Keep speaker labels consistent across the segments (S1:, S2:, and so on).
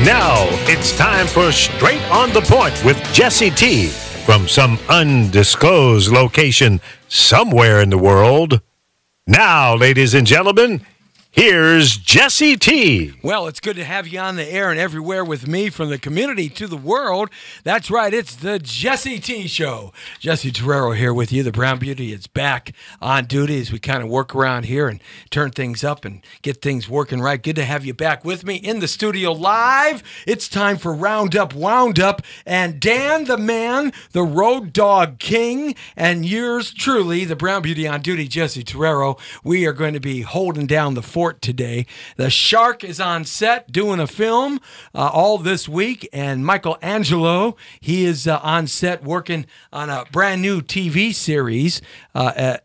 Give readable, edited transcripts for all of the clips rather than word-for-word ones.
S1: Now it's time for Straight on the Point with Jesse T. from some undisclosed location somewhere in the world. Now, ladies and gentlemen, here's Jesse T.
S2: Well, it's good to have you on the air and everywhere with me, from the community to the world. That's right, it's the Jesse T Show. Jesse Torrero here with you. The Brown Beauty is back on duty as we kind of work around here and turn things up and get things working right. Good to have you back with me in the studio live. It's time for Roundup Wound Up, and Dan the Man, the Road Dog King, and yours truly, the Brown Beauty on duty, Jesse Torrero. We are going to be holding down the fort today. The Shark is on set doing a film all this week, and Michelangelo, he is on set working on a brand new TV series, a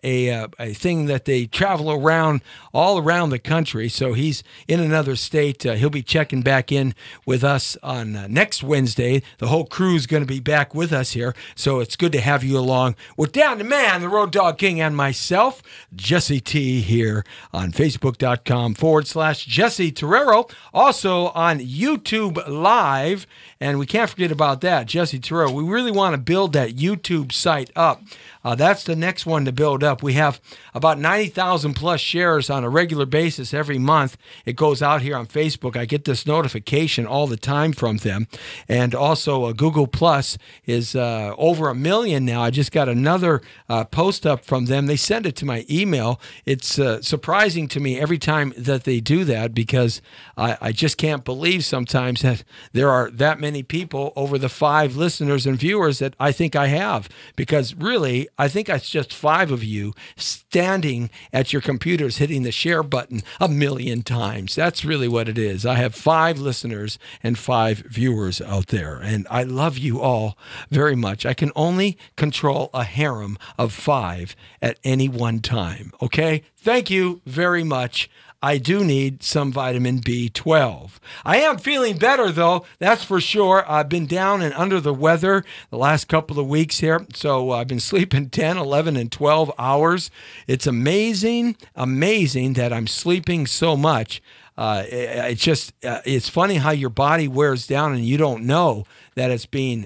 S2: thing that they travel around all around the country. So he's in another state. He'll be checking back in with us on next Wednesday. The whole crew is going to be back with us here, so it's good to have you along with Dan the Man, the Road Dog King, and myself, Jesse T, here on Facebook.com/Jesse Torrero. Also on YouTube Live, and we can't forget about that, Jesse Torrero. We really want to build that YouTube site up. That's the next one to build up. We have about 90,000 plus shares on a regular basis every month. It goes out here on Facebook. I get this notification all the time from them. And also Google Plus is over 1 million now. I just got another post up from them. They send it to my email. It's surprising to me every time that they do that, because I just can't believe sometimes that there are that many people over the 5 listeners and viewers that I think I have. Because really, I think it's just 5 of you standing at your computers hitting the share button 1 million times. That's really what it is. I have 5 listeners and 5 viewers out there, and I love you all very much. I can only control a harem of 5 at any one time, okay? Thank you very much. I do need some vitamin B12. I am feeling better, though, that's for sure. I've been down and under the weather the last couple of weeks here, so I've been sleeping 10, 11, and 12 hours. It's amazing that I'm sleeping so much. It's funny how your body wears down and you don't know that it's being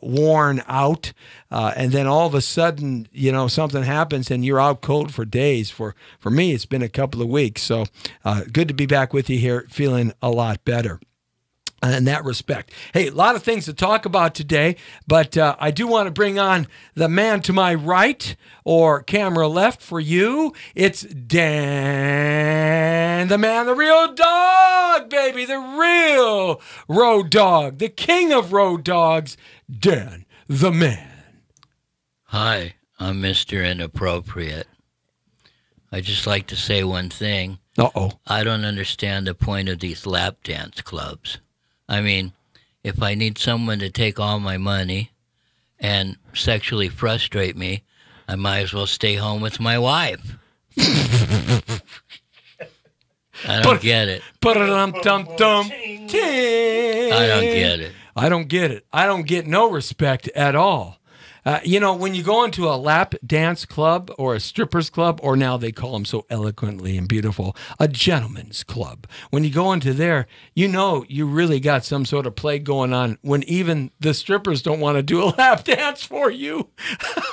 S2: worn out, and then all of a sudden, something happens and you're out cold for days. For me, it's been a couple of weeks. So good to be back with you here, feeling a lot better in that respect. Hey, a lot of things to talk about today, but I do want to bring on the man to my right, or camera left for you. It's Dan the Man, the real dog, baby, the real road dog, the king of road dogs, Dan the Man.
S3: Hi, I'm Mr. Inappropriate. I just like to say one thing. I don't understand the point of these lap dance clubs. I mean, if I need someone to take all my money and sexually frustrate me, I might as well stay home with my wife. I don't get it.
S2: I don't
S3: get it.
S2: I don't get it. I don't get no respect at all. When you go into a lap dance club or a strippers club, or now they call them so eloquently and beautiful, a gentleman's club. When you go into there, you really got some sort of play going on when even the strippers don't want to do a lap dance for you.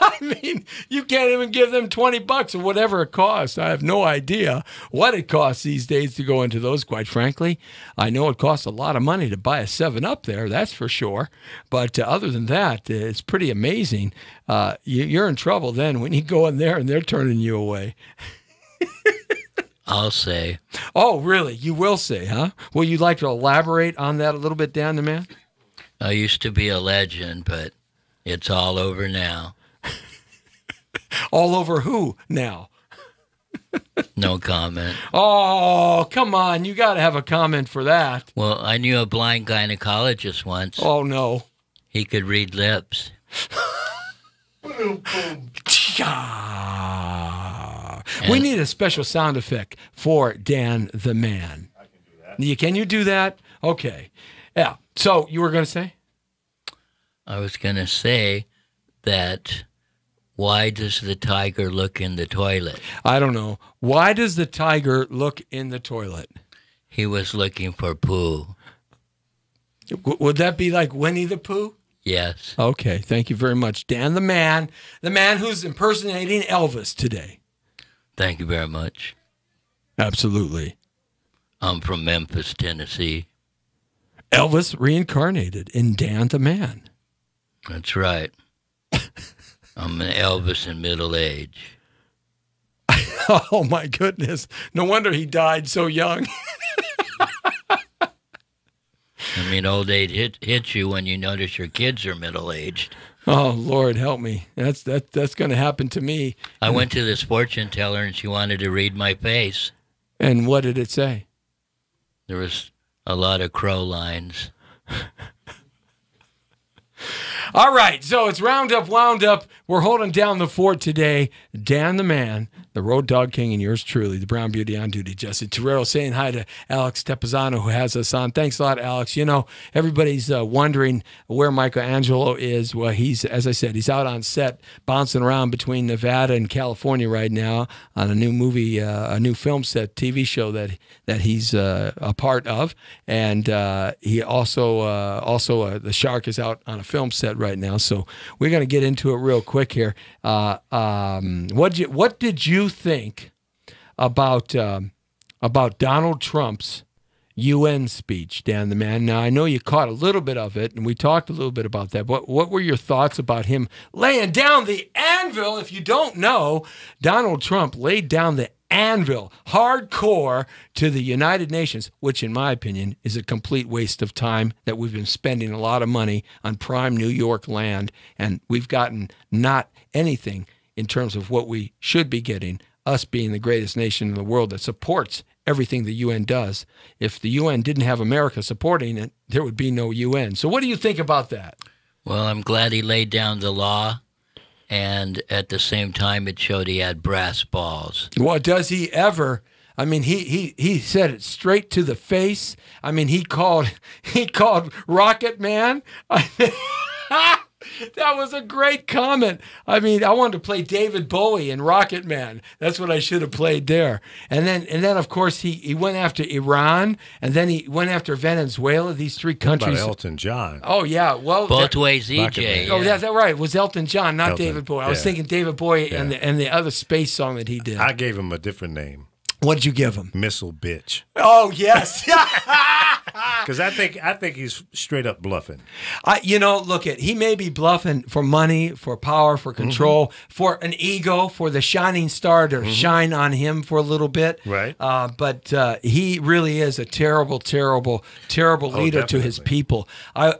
S2: I mean, you can't even give them $20 or whatever it costs. I have no idea what it costs these days to go into those, quite frankly. I know it costs a lot of money to buy a 7-Up there, that's for sure. But other than that, it's pretty amazing. You're in trouble then when you go in there and they're turning you away.
S3: I'll say.
S2: Oh, really? You will say, huh? Well, you'd like to elaborate on that a little bit, Dan the Man?
S3: I used to be a legend, but it's all over now.
S2: All over who now?
S3: No comment.
S2: Oh, come on. You got to have a comment for that.
S3: Well, I knew a blind gynecologist once.
S2: Oh, no.
S3: He could read lips.
S2: We need a special sound effect for Dan the Man.
S1: I can do that.
S2: Can you do that? Okay. Yeah. So you were going to say?
S3: I was going to say that why does the tiger look in the toilet?
S2: I don't know. Why does the tiger look in the toilet?
S3: He was looking for poo.
S2: Would that be like Winnie the Pooh?
S3: Yes.
S2: Okay, thank you very much, Dan, the man who's impersonating Elvis today.
S3: Thank you very much.
S2: Absolutely.
S3: I'm from Memphis, Tennessee.
S2: Elvis reincarnated in Dan the man.
S3: That's right. I'm an Elvis in middle age.
S2: Oh, my goodness. No wonder he died so young.
S3: I mean, old age hits you when you notice your kids are middle-aged.
S2: Oh, Lord, help me. That's going to happen to me.
S3: I went to this fortune teller, and she wanted to read my face.
S2: And what did it say?
S3: There was a lot of crow lines.
S2: All right, so it's Roundup, Wound Up. We're holding down the fort today. Dan the man, the Road Dog King, and yours truly, the Brown Beauty on duty, Jesse Torrero, saying hi to Alex Tepazano, who has us on. Thanks a lot, Alex. You know, everybody's wondering where Michelangelo is. Well, he's, as I said, he's out on set, bouncing around between Nevada and California right now on a new movie, a new film set, TV show that he's a part of. And he also the Shark is out on a film set right now. So we're going to get into it real quick here. What did you think about Donald Trump's UN speech, Dan the man? Now, I know you caught a little bit of it, and we talked a little bit about that. What were your thoughts about him laying down the anvil? If you don't know, Donald Trump laid down the anvil hardcore to the United Nations, which in my opinion is a complete waste of time, that we've been spending a lot of money on prime New York land, and we've gotten not anything in terms of what we should be getting, us being the greatest nation in the world that supports everything the UN does. If the UN didn't have America supporting it, there would be no UN. So what do you think about that?
S3: Well, I'm glad he laid down the law, and at the same time it showed he had brass balls.
S2: Well, does he ever? I mean, he said it straight to the face. I mean, he called Rocket Man. That was a great comment. I mean, I wanted to play David Bowie in Rocket Man. That's what I should have played there. And then of course he went after Iran, and then he went after Venezuela. These three countries.
S1: What about Elton John?
S2: Oh yeah, well,
S3: both ways, EJ.
S2: Oh, that's right. It was Elton John, not David Bowie. I was thinking David Bowie and the other space song that he did.
S1: I gave him a different name.
S2: What did you give him?
S1: Missile Bitch.
S2: Oh yes.
S1: Because I think he's straight up bluffing.
S2: Look, he may be bluffing for money, for power, for control, for an ego, for the shining star to shine on him for a little bit.
S1: Right.
S2: But he really is a terrible, terrible, terrible leader to his people.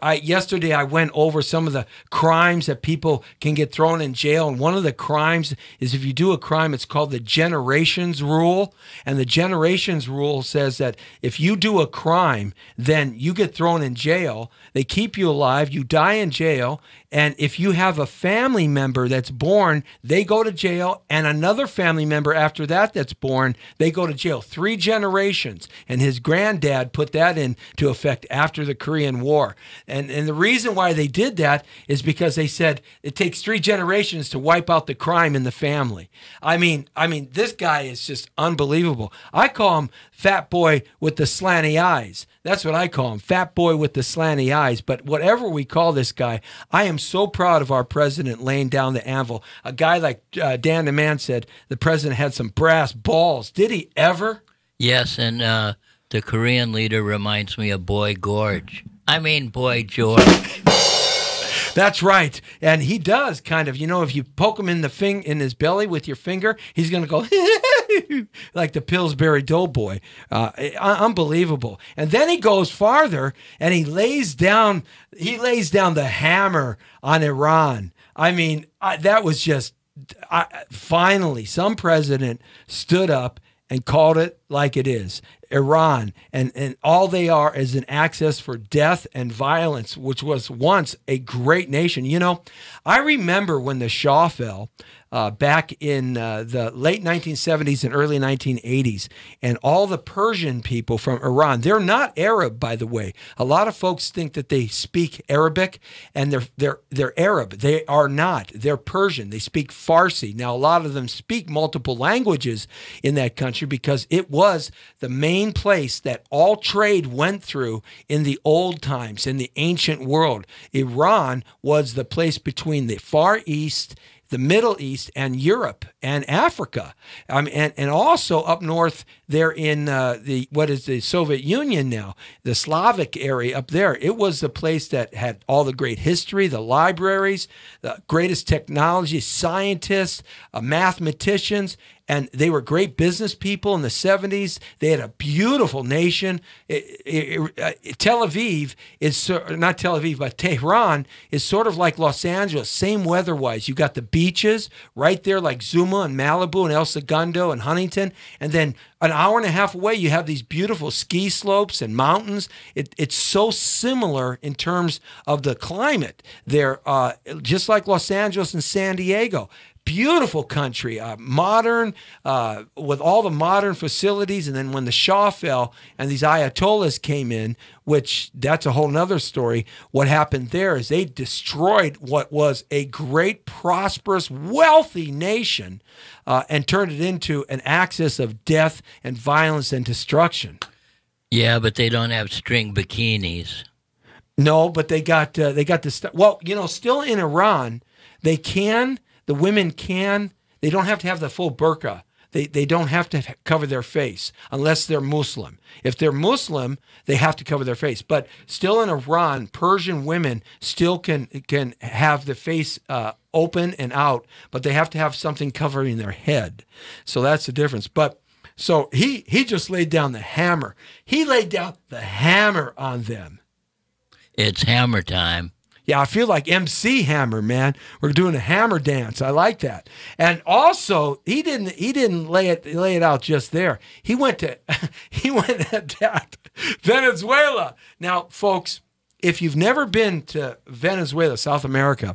S2: Yesterday I went over some of the crimes that people can get thrown in jail, and one of the crimes is if you do a crime, it's called the generations rule. And the generations rule says that if you do a crime, then you get thrown in jail. They keep you alive. You die in jail. And if you have a family member that's born, they go to jail. And another family member after that that's born, they go to jail. 3 generations. And his granddad put that into effect after the Korean War. And the reason why they did that is because they said it takes 3 generations to wipe out the crime in the family. I mean, this guy is just unbelievable. I call him Fat Boy with the slanty eyes. That's what I call him, Fat Boy with the slanty eyes. But whatever we call this guy, I am so proud of our president laying down the anvil. A guy like Dan the Man said the president had some brass balls. Did he ever?
S3: Yes, and the Korean leader reminds me of Boy George.
S2: That's right. And he does kind of, if you poke him in his belly with your finger, he's going to go like the Pillsbury Doughboy. Unbelievable. And then he goes farther and he lays down the hammer on Iran. I mean, that was just finally some president stood up and called it like it is. Iran, and all they are is an access for death and violence, which was once a great nation. I remember when the Shah fell, back in the late 1970s and early 1980s. And all the Persian people from Iran, they're not Arab, by the way. A lot of folks think that they speak Arabic, and they're Arab. They are not. They're Persian. They speak Farsi. Now, a lot of them speak multiple languages in that country because it was the main place that all trade went through in the old times, in the ancient world. Iran was the place between the Far East, the Middle East, and Europe and Africa, and also up north there in what is the Soviet Union now, the Slavic area up there. It was the place that had all the great history, the libraries, the greatest technology, scientists, mathematicians, and they were great business people in the 70s. They had a beautiful nation. Tel Aviv is not Tel Aviv, but Tehran is sort of like Los Angeles, same weather-wise. You got the beaches right there, like Zuma and Malibu and El Segundo and Huntington, and then an hour and a half away, you have these beautiful ski slopes and mountains. It's so similar in terms of the climate. They're just like Los Angeles and San Diego. Beautiful country, modern, with all the modern facilities. And then when the Shah fell and these Ayatollahs came in, which that's a whole nother story, what happened there is they destroyed what was a great, prosperous, wealthy nation and turned it into an axis of death and violence and destruction.
S3: Yeah, but they don't have string bikinis.
S2: No, but they got this. Well, still in Iran, they can. The women can. They don't have to have the full burqa. They don't have to cover their face unless they're Muslim. If they're Muslim, they have to cover their face. But still in Iran, Persian women still can have the face open and out, but they have to have something covering their head. So that's the difference. But so he just laid down the hammer. He laid down the hammer on them.
S3: It's hammer time.
S2: Yeah, I feel like MC Hammer, man. We're doing a hammer dance. I like that. And also, he didn't lay it out just there. He went at Venezuela. Now, folks, if you've never been to Venezuela, South America,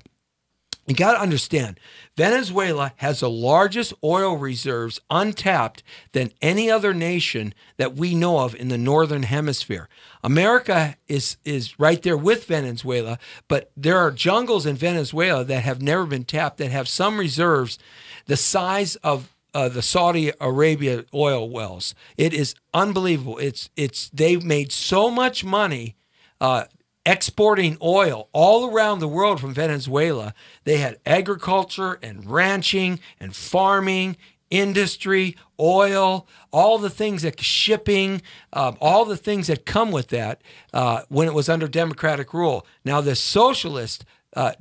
S2: you got to understand, Venezuela has the largest oil reserves untapped than any other nation that we know of in the Northern Hemisphere. America is right there with Venezuela, but there are jungles in Venezuela that have never been tapped that have some reserves the size of the Saudi Arabia oil wells. It is unbelievable. They've made so much money exporting oil all around the world from Venezuela. They had agriculture and ranching and farming, industry, oil, all the things that shipping, all the things that come with that when it was under democratic rule. Now the socialist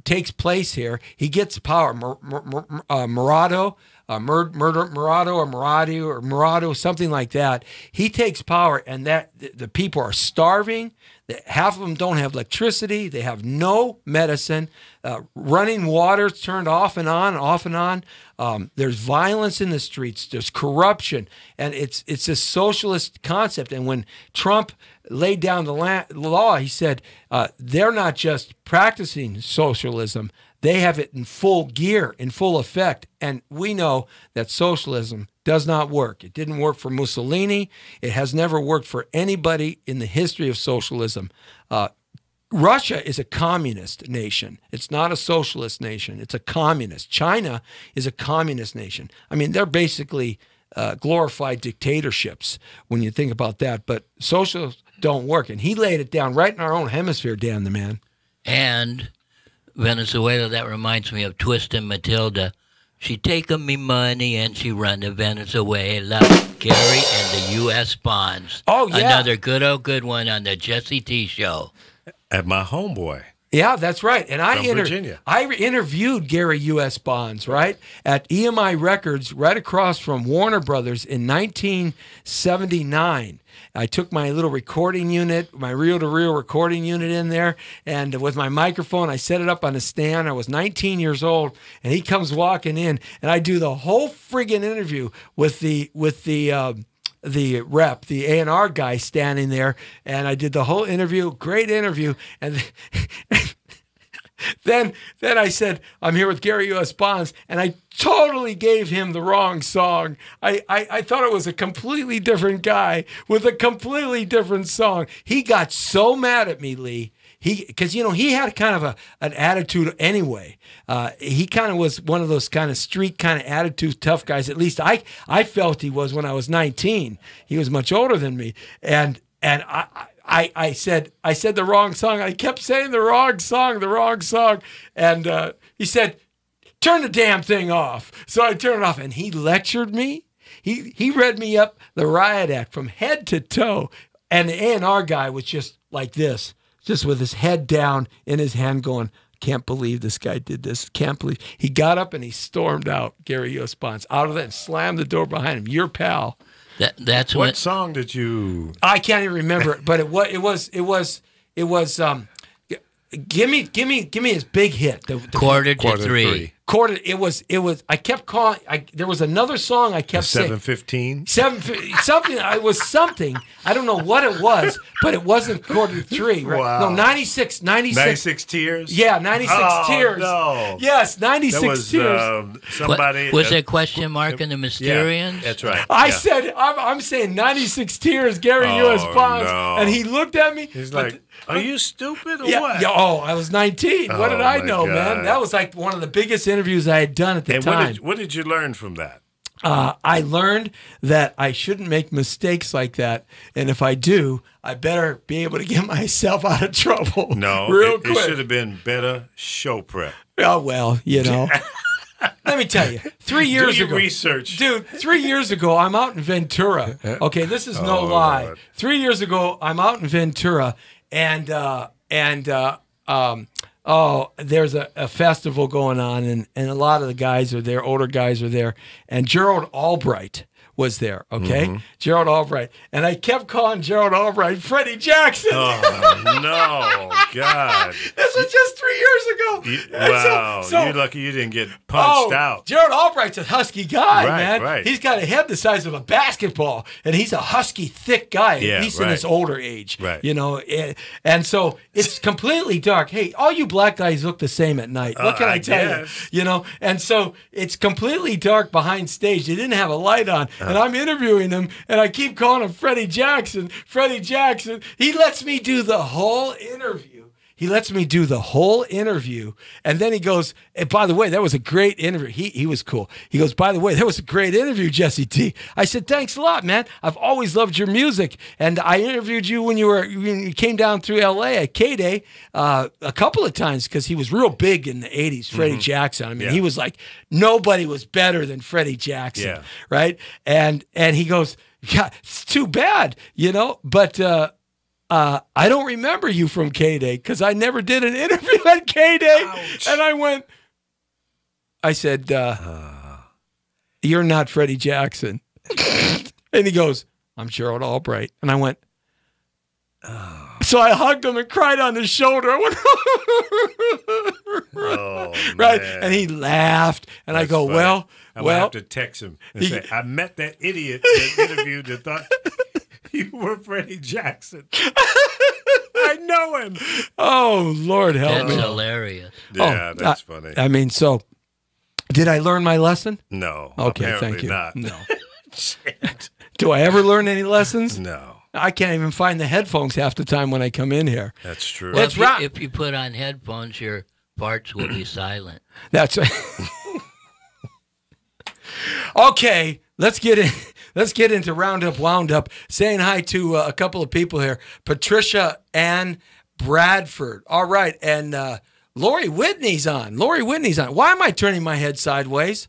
S2: takes place here. He gets power. Murado, something like that. He takes power, and that the people are starving. Half of them don't have electricity. They have no medicine. Running water's turned off and on, off and on. There's violence in the streets. There's corruption, and it's a socialist concept. And when Trump laid down the law, he said they're not just practicing socialism. They have it in full gear, in full effect. And we know that socialism does not work. It didn't work for Mussolini. It has never worked for anybody in the history of socialism. Russia is a communist nation. It's not a socialist nation. It's a communist. China is a communist nation. I mean, they're basically glorified dictatorships when you think about that. But socialists don't work. And he laid it down right in our own hemisphere, Dan the man.
S3: And Venezuela, that reminds me of Twisted Matilda. She taken me money and she run to Venezuela. Gary and the U.S. bonds.
S2: Oh, yeah.
S3: Another good one on the Jesse T Show.
S1: At my homeboy.
S2: Yeah, that's right. And I
S1: interviewed
S2: Gary U.S. Bonds, right, at EMI Records right across from Warner Brothers in 1979. I took my little recording unit, my reel-to-reel recording unit in there, and with my microphone, I set it up on a stand. I was 19 years old, and he comes walking in, and I do the whole friggin' interview with the rep, the A&R guy standing there, and I did the whole interview, great interview, and Then I said, I'm here with Gary U.S. Bonds, and I totally gave him the wrong song. I thought it was a completely different guy with a completely different song. He got so mad at me, Lee. Because he had kind of an attitude anyway. He kind of was one of those kind of street kind of attitude tough guys. At least I felt he was when I was 19. He was much older than me, and I said the wrong song. I kept saying the wrong song, and he said, "Turn the damn thing off." So I turned it off, and he lectured me. He read me up the riot act from head to toe, and the A&R guy was just like this, just with his head down in his hand, going, "Can't believe this guy did this. Can't believe." He got up and he stormed out. Gary U.S. Bonds out of that and slammed the door behind him. Your pal.
S3: That's
S1: what song did you?
S2: I can't even remember it, but it was. Give me his big hit. The
S3: quarter to three.
S2: Quarter. It was. I kept calling. There was another song I kept saying.
S1: 7:15.
S2: Something. It was something. I don't know what it was, but it wasn't quarter to three. Right?
S1: Wow.
S2: No, 96.
S1: 96 Tears.
S2: Yeah, 96 Tears.
S1: No.
S2: Yes, 96
S1: that was,
S2: Tears.
S1: Somebody
S3: was a question mark in the Mysterians?
S1: Yeah, that's right.
S2: I said, I'm saying 96 Tears, Gary U.S. Bonds,
S1: no.
S2: and he looked at me.
S1: He's like, "Are you stupid or
S2: what?" Yeah, I was 19. What did I know,
S1: God.
S2: man? That was like one of the biggest interviews I had done at the time.
S1: What did you learn from that?
S2: I learned that I shouldn't make mistakes like that, and if I do, I better be able to get myself out of trouble.
S1: No,
S2: real quick.
S1: It should have been better show prep.
S2: Oh well, Let me tell you, 3 years ago,
S1: research,
S2: dude. 3 years ago, I'm out in Ventura. Okay, this is no lie.
S1: Lord.
S2: 3 years ago, I'm out in Ventura, and there's a festival going on, and a lot of the guys are there, older guys are there, and Gerald Albright was there, okay? Mm-hmm. Gerald Albright. And I kept calling Gerald Albright Freddie Jackson.
S1: Oh, no, God.
S2: This was just 3 years ago.
S1: Wow, you're lucky you didn't get punched out.
S2: Gerald Albright's a husky guy, man.
S1: Right.
S2: He's got a head the size of a basketball, and he's a husky, thick guy, at least in his older age.
S1: Right.
S2: And so it's completely dark. Hey, all you black guys look the same at night. What can I tell you? And so it's completely dark behind stage. They didn't have a light on. And I'm interviewing him, and I keep calling him Freddie Jackson. Freddie Jackson. He lets me do the whole interview. And then he goes, and by the way, that was a great interview. He was cool. He goes, by the way, that was a great interview, Jesse T. I said, thanks a lot, man. I've always loved your music. And I interviewed you when you came down through L.A. at K-Day a couple of times because he was real big in the 80s, Freddie Jackson. I mean, he was like, nobody was better than Freddie Jackson, right? And he goes, yeah, it's too bad, but I don't remember you from K-Day because I never did an interview at K-Day. Ouch. And I said, you're not Freddie Jackson. And he goes, I'm Gerald Albright. And I went, so I hugged him and cried on his shoulder. I went, right? Man. And he laughed. And I go, funny.
S1: I'm going to have to text him and say, I met that idiot that interviewed that thought you were Freddie Jackson. I know him. Oh, Lord help me.
S3: That's hilarious.
S1: Yeah, that's funny.
S2: I mean, so did I learn my lesson?
S1: No.
S2: Okay, thank you.
S1: Not.
S2: No. Do I ever learn any lessons?
S1: No.
S2: I can't even find the headphones half the time when I come in here.
S1: That's true.
S3: Well, if you put on headphones, your parts will be silent.
S2: That's right. Okay, let's get into Roundup Wound Up. Saying hi to a couple of people here. Patricia Ann Bradford. All right, and Lori Whitney's on. Why am I turning my head sideways?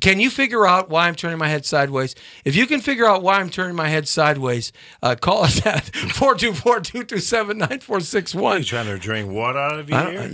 S2: Can you figure out why I'm turning my head sideways? If you can figure out why I'm turning my head sideways, call us at 424-227-9461.
S1: You trying to drain water out of your ear?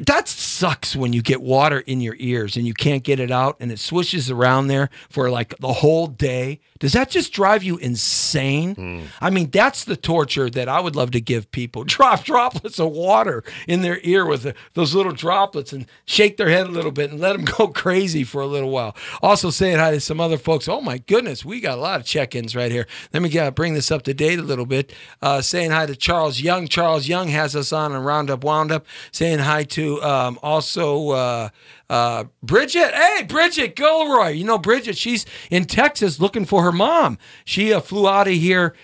S2: That sucks when you get water in your ears and you can't get it out and it swishes around there for like the whole day. Does that just drive you insane? I mean, that's the torture that I would love to give people. Drop droplets of water in their ear with those little droplets and shake their head a little bit and let them go crazy for a little while. Also saying hi to some other folks. Oh, my goodness, we got a lot of check-ins right here. Let me bring this up to date a little bit. Saying hi to Charles Young. Charles Young has us on a Roundup Wound Up. Saying hi to also Bridget. Hey, Bridget Gilroy. You know Bridget, she's in Texas looking for her mom. She flew out of here.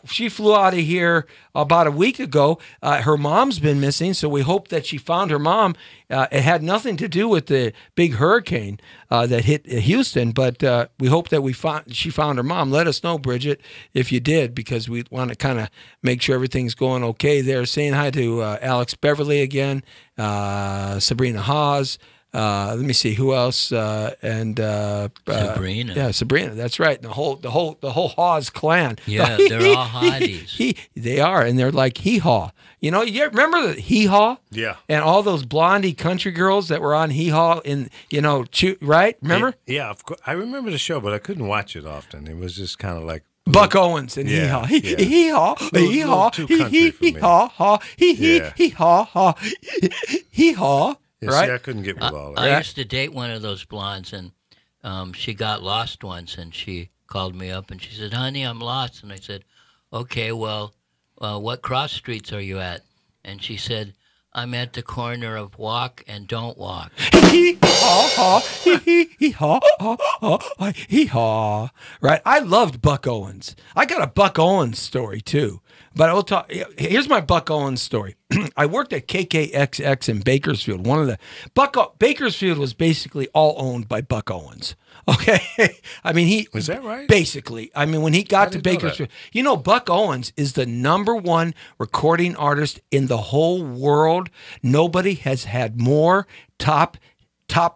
S2: She flew out of here about a week ago. Her mom's been missing, so we hope that she found her mom. It had nothing to do with the big hurricane that hit Houston, but we hope that she found her mom. Let us know, Bridget, if you did, because we want to kind of make sure everything's going okay there. Saying hi to Alex Beverly again, Sabrina Haas. Let me see who else Sabrina. Yeah, Sabrina. That's right. The whole Hawes clan.
S3: Yeah, they're all hotties.
S2: They are, and they're like Hee Haw. You know, you remember the Hee Haw?
S1: Yeah.
S2: And all those blondie country girls that were on Hee Haw right? Remember?
S1: Yeah, of course. I remember the show, but I couldn't watch it often. It was just kind of like
S2: Buck Owens and Hee Haw. Hee Haw. Hee Haw. Hee Haw. Haw. Hee Haw. Haw. Hee Haw.
S1: Yeah,
S2: right?
S1: See, I couldn't get with all that.
S3: I used to date one of those blondes, and she got lost once, and she called me up, and she said, honey, I'm lost. And I said, okay, well, what cross streets are you at? And she said, I'm at the corner of Walk and Don't Walk.
S2: Hee-haw, hee-haw, hee-haw. Right? I loved Buck Owens. I got a Buck Owens story, too. But I'll talk. Here's my Buck Owens story. I worked at KKXX in Bakersfield. Bakersfield was basically all owned by Buck Owens. Okay, I mean
S1: Was that right?
S2: Basically, I mean when he got to Bakersfield, you know, Buck Owens is the #1 recording artist in the whole world. Nobody has had more top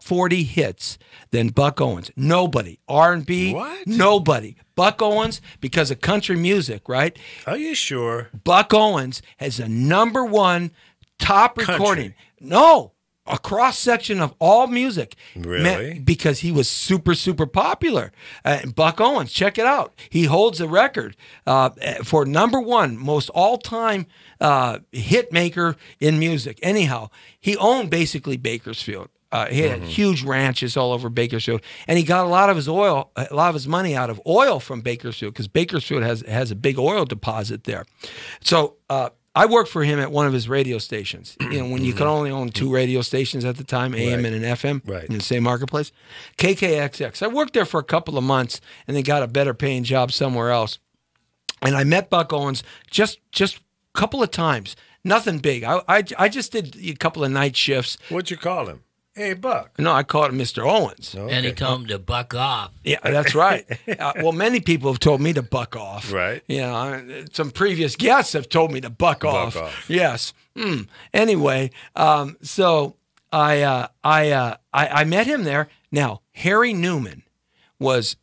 S2: 40 hits than Buck Owens. Nobody. R&B.
S1: What?
S2: Nobody. Buck Owens, because of country music, right?
S1: Are you sure?
S2: Buck Owens has a #1 top recording. No, a cross section of all music.
S1: Really?
S2: Because he was super, super popular. Buck Owens, check it out. He holds a record for #1 most all-time hit maker in music. Anyhow, he owned basically Bakersfield. He had huge ranches all over Bakersfield, and he got a lot of his money out of oil from Bakersfield, because Bakersfield has a big oil deposit there. So I worked for him at one of his radio stations. You know, when you could only own 2 radio stations at the time, AM and an FM, in the same marketplace. KKXX. I worked there for a couple of months, and then got a better paying job somewhere else. And I met Buck Owens just a couple of times. Nothing big. I just did a couple of night shifts.
S1: What'd you call him? Hey, Buck.
S2: No, I called him Mr. Owens.
S1: Okay.
S3: And he told him to buck off.
S2: Yeah, that's right. Well, many people have told me to buck off.
S1: Right.
S2: You know, some previous guests have told me to buck off. Yes. Anyway, so I met him there. Now, Harry Newman was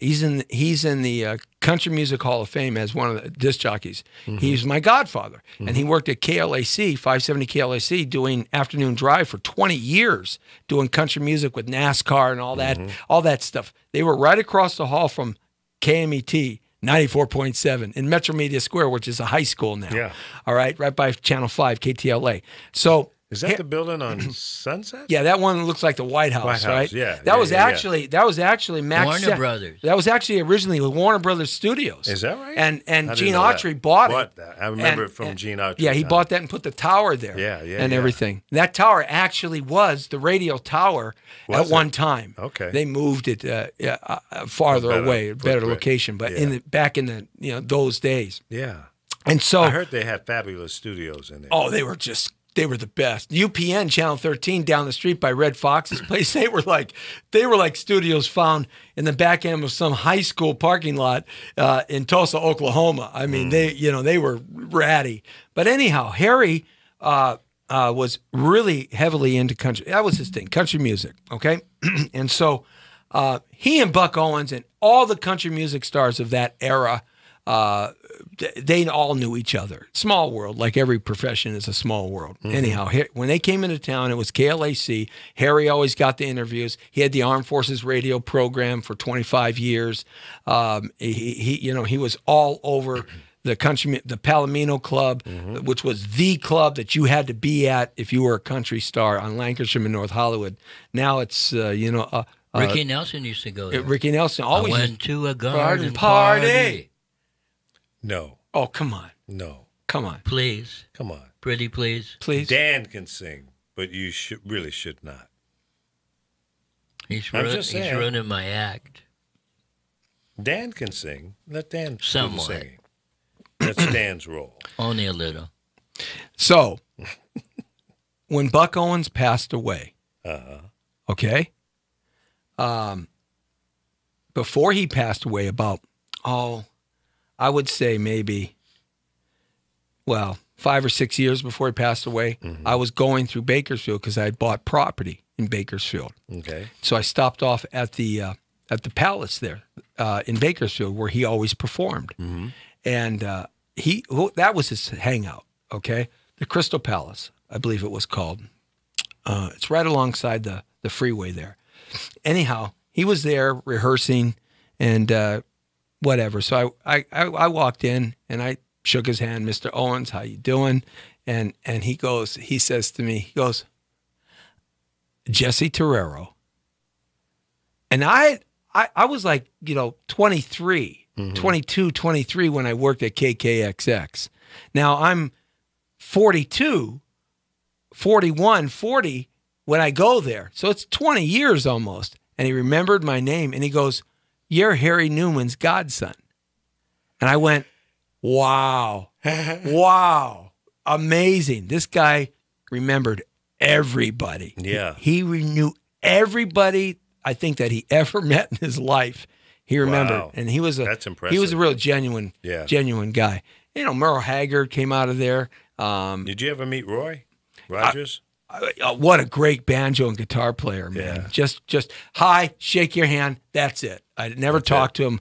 S2: he's in the Country Music Hall of Fame as one of the disc jockeys. He's my godfather, and he worked at KLAC, 570 KLAC, doing afternoon drive for 20 years, doing country music with NASCAR and all that stuff. They were right across the hall from KMET 94.7 in Metro Media Square, which is a high school now.
S1: Yeah.
S2: All right, right by Channel 5, KTLA. So.
S1: Is that the building on Sunset?
S2: Yeah, that one looks like the White House, right?
S1: Yeah.
S2: That was actually Max
S3: Warner Brothers.
S2: That was actually originally with Warner Brothers Studios.
S1: Is that right?
S2: And Gene Autry bought it.
S1: I remember it from Gene Autry.
S2: Yeah, he bought that and put the tower there. And everything. That tower actually was the radio tower at one time.
S1: Okay.
S2: They moved it farther away, better location, but back in those days.
S1: Yeah.
S2: And so
S1: I heard they had fabulous studios in there.
S2: Oh, they were the best. UPN Channel 13 down the street by Red Fox's place. They were like studios found in the back end of some high school parking lot in Tulsa, Oklahoma. I mean, they were ratty. But anyhow, Harry was really heavily into country. That was his thing, country music. Okay, and so he and Buck Owens and all the country music stars of that era they all knew each other. Small world, like every profession is a small world. Anyhow, when they came into town, it was KLAC. Harry always got the interviews. He had the Armed Forces radio program for 25 years. He was all over the country, the Palomino Club, which was the club that you had to be at if you were a country star on Lancashire and North Hollywood. Now it's
S3: Ricky Nelson used to go there.
S2: Ricky Nelson always
S3: went to a garden party.
S1: No.
S2: Oh, come on.
S1: No.
S2: Come on.
S3: Please.
S1: Come on.
S3: Pretty please.
S2: Please.
S1: Dan can sing, but you really should not.
S3: He's ruining my act.
S1: Dan can sing. Let Dan
S3: Somewhat.
S1: do the singing. That's Dan's role.
S3: Only a little.
S2: So, when Buck Owens passed away, okay, before he passed away, I would say maybe, 5 or 6 years before he passed away, I was going through Bakersfield because I had bought property in Bakersfield. Okay. So I stopped off at the Palace there in Bakersfield where he always performed. And that was his hangout, okay? The Crystal Palace, I believe it was called. It's right alongside the freeway there. Anyhow, he was there rehearsing and whatever. So I walked in and I shook his hand, Mr. Owens, how you doing? And he says to me, he goes, Jesse Torrero. And I was like, 23. 22, 23 when I worked at KKXX. Now I'm 42, 41, 40 when I go there. So it's 20 years almost. And he remembered my name and he goes, you're Harry Newman's godson. And I went, wow, wow, amazing. This guy remembered everybody.
S1: Yeah.
S2: He knew everybody I think that he ever met in his life. He remembered,
S1: Wow.
S2: and that's
S1: impressive.
S2: He was a real genuine guy. Merle Haggard came out of there.
S1: Did you ever meet Roy Rogers?
S2: What a great banjo and guitar player, man!
S1: Yeah.
S2: Just hi, shake your hand. That's it. I never talked to him,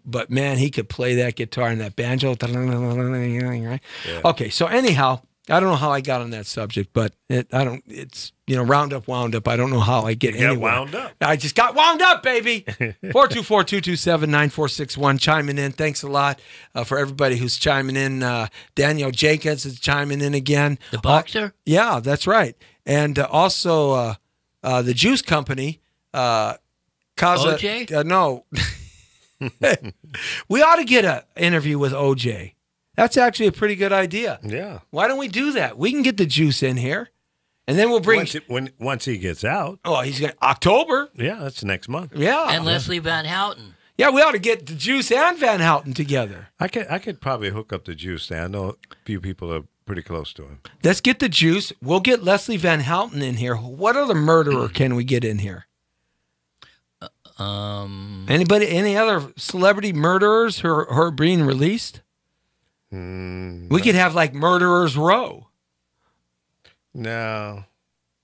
S2: but man, he could play that guitar and that banjo. Right? Yeah. Okay, so anyhow. I don't know how I got on that subject, but it's round up, wound up. I don't know how I get anywhere.
S1: You got wound up.
S2: I just got wound up, baby. 424-227-9461 chiming in. Thanks a lot for everybody who's chiming in. Daniel Jenkins is chiming in again.
S3: The boxer?
S2: Yeah, that's right. And also the Juice Company.
S3: OJ?
S2: No. We ought to get an interview with OJ. That's actually a pretty good idea.
S1: Yeah.
S2: Why don't we do that? We can get the Juice in here, and then we'll bring
S1: once he gets out.
S2: Oh, he's going October.
S1: Yeah, that's next month.
S2: Yeah,
S3: and Leslie Van Houten.
S2: Yeah, we ought to get the Juice and Van Houten together.
S1: I could probably hook up the Juice. I know a few people are pretty close to him.
S2: Let's get the Juice. We'll get Leslie Van Houten in here. What other murderer can we get in here? Anybody? Any other celebrity murderers who are being released? We could have like Murderers Row.
S1: No.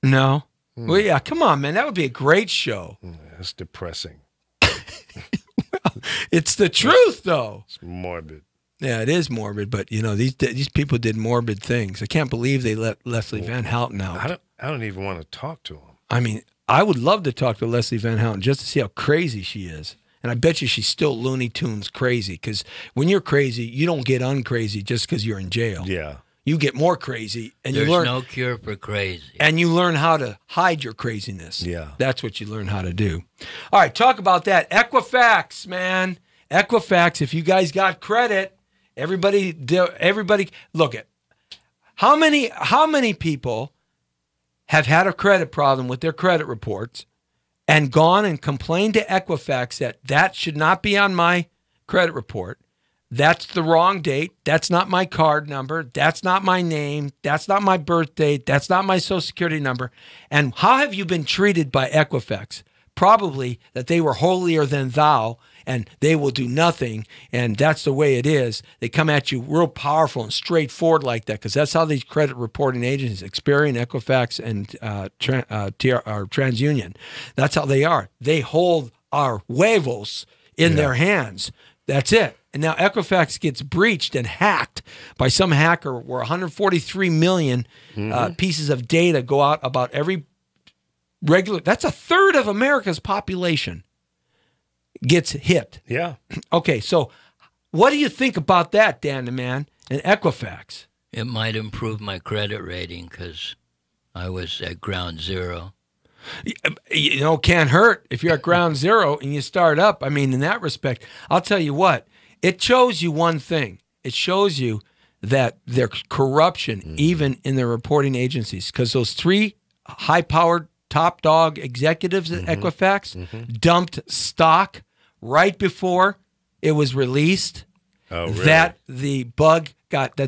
S2: Well, yeah, come on, man. That would be a great show.
S1: That's depressing.
S2: Well, it's the truth, though.
S1: It's morbid.
S2: Yeah, it is morbid, but these people did morbid things. I can't believe they let Leslie Van Houten out.
S1: I don't even want to talk to him.
S2: I mean, I would love to talk to Leslie Van Houten just to see how crazy she is. And I bet you she's still Looney Tunes crazy, because when you're crazy, you don't get uncrazy just because you're in jail.
S1: Yeah.
S2: You get more crazy, and
S3: There's
S2: you learn.
S3: no cure for crazy.
S2: And you learn how to hide your craziness.
S1: Yeah.
S2: That's what you learn how to do. All right, talk about that. Equifax, man. Equifax, if you guys got credit, everybody look at how many people have had a credit problem with their credit reports and gone and complained to Equifax that should not be on my credit report. That's the wrong date. That's not my card number. That's not my name. That's not my birth date. That's not my social security number. And how have you been treated by Equifax? Probably that they were holier than thou and they will do nothing. And that's the way it is. They come at you real powerful and straightforward like that, because that's how these credit reporting agencies, Experian, Equifax, and TransUnion, that's how they are. They hold our huevos in their hands. That's it. And now Equifax gets breached and hacked by some hacker where 143 million pieces of data go out about every regular. That's a third of America's population gets hit.
S1: Yeah.
S2: Okay, so what do you think about that, Dan the Man, and Equifax?
S3: It might improve my credit rating because I was at ground zero.
S2: You know, can't hurt if you're at ground zero and you start up. I mean, in that respect, I'll tell you what, it shows you one thing. It shows you that there's corruption even in the reporting agencies, because those 3 high-powered top dog executives at Equifax dumped stock right before it was released that the bug got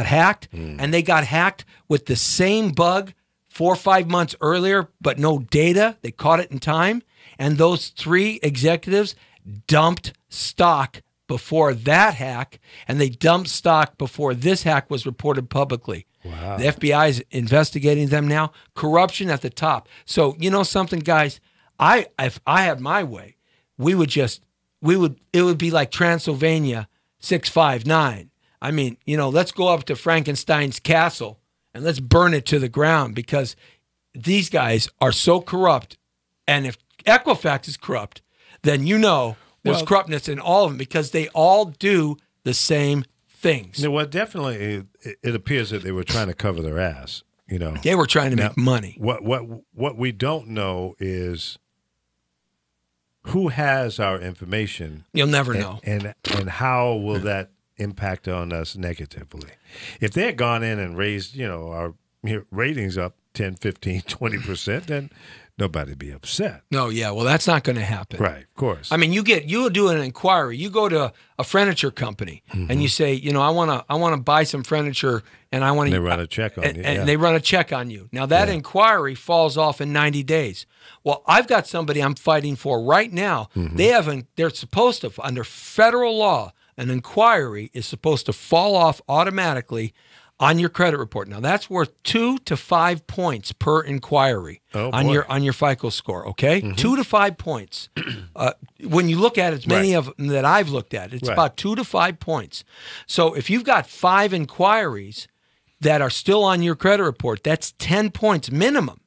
S2: hacked, and they got hacked with the same bug 4 or 5 months earlier, but no data. They caught it in time. And those 3 executives dumped stock before that hack, and they dumped stock before this hack was reported publicly.
S1: Wow.
S2: The FBI is investigating them now. Corruption at the top. So, you know something, guys? If I had my way, it would be like Transylvania 659. I mean, you know, let's go up to Frankenstein's castle and let's burn it to the ground, because these guys are so corrupt. And if Equifax is corrupt, then you know there's corruptness in all of them, because they all do the same things.
S1: You know, well, definitely, it appears that they were trying to cover their ass. You know,
S2: they were trying to make money.
S1: What we don't know is who has our information.
S2: You'll never know,
S1: and how will that impact on us negatively? If they had gone in and raised, you know, our ratings up 10, 15, 20%, then nobody'd be upset.
S2: No, yeah, well, that's not going to happen.
S1: Right, of course.
S2: I mean, you do an inquiry. You go to a furniture company and you say, you know, I want to buy some furniture, and I want to.
S1: They run a check on you.
S2: And they run a check on you. Now that inquiry falls off in 90 days. Well, I've got somebody I'm fighting for right now. They're supposed to, under federal law, an inquiry is supposed to fall off automatically on your credit report. Now that's worth 2 to 5 points per inquiry on your FICO score. Okay, 2 to 5 points. When you look at it, many of them that I've looked at, it's about 2 to 5 points. So if you've got 5 inquiries that are still on your credit report, that's 10 points minimum.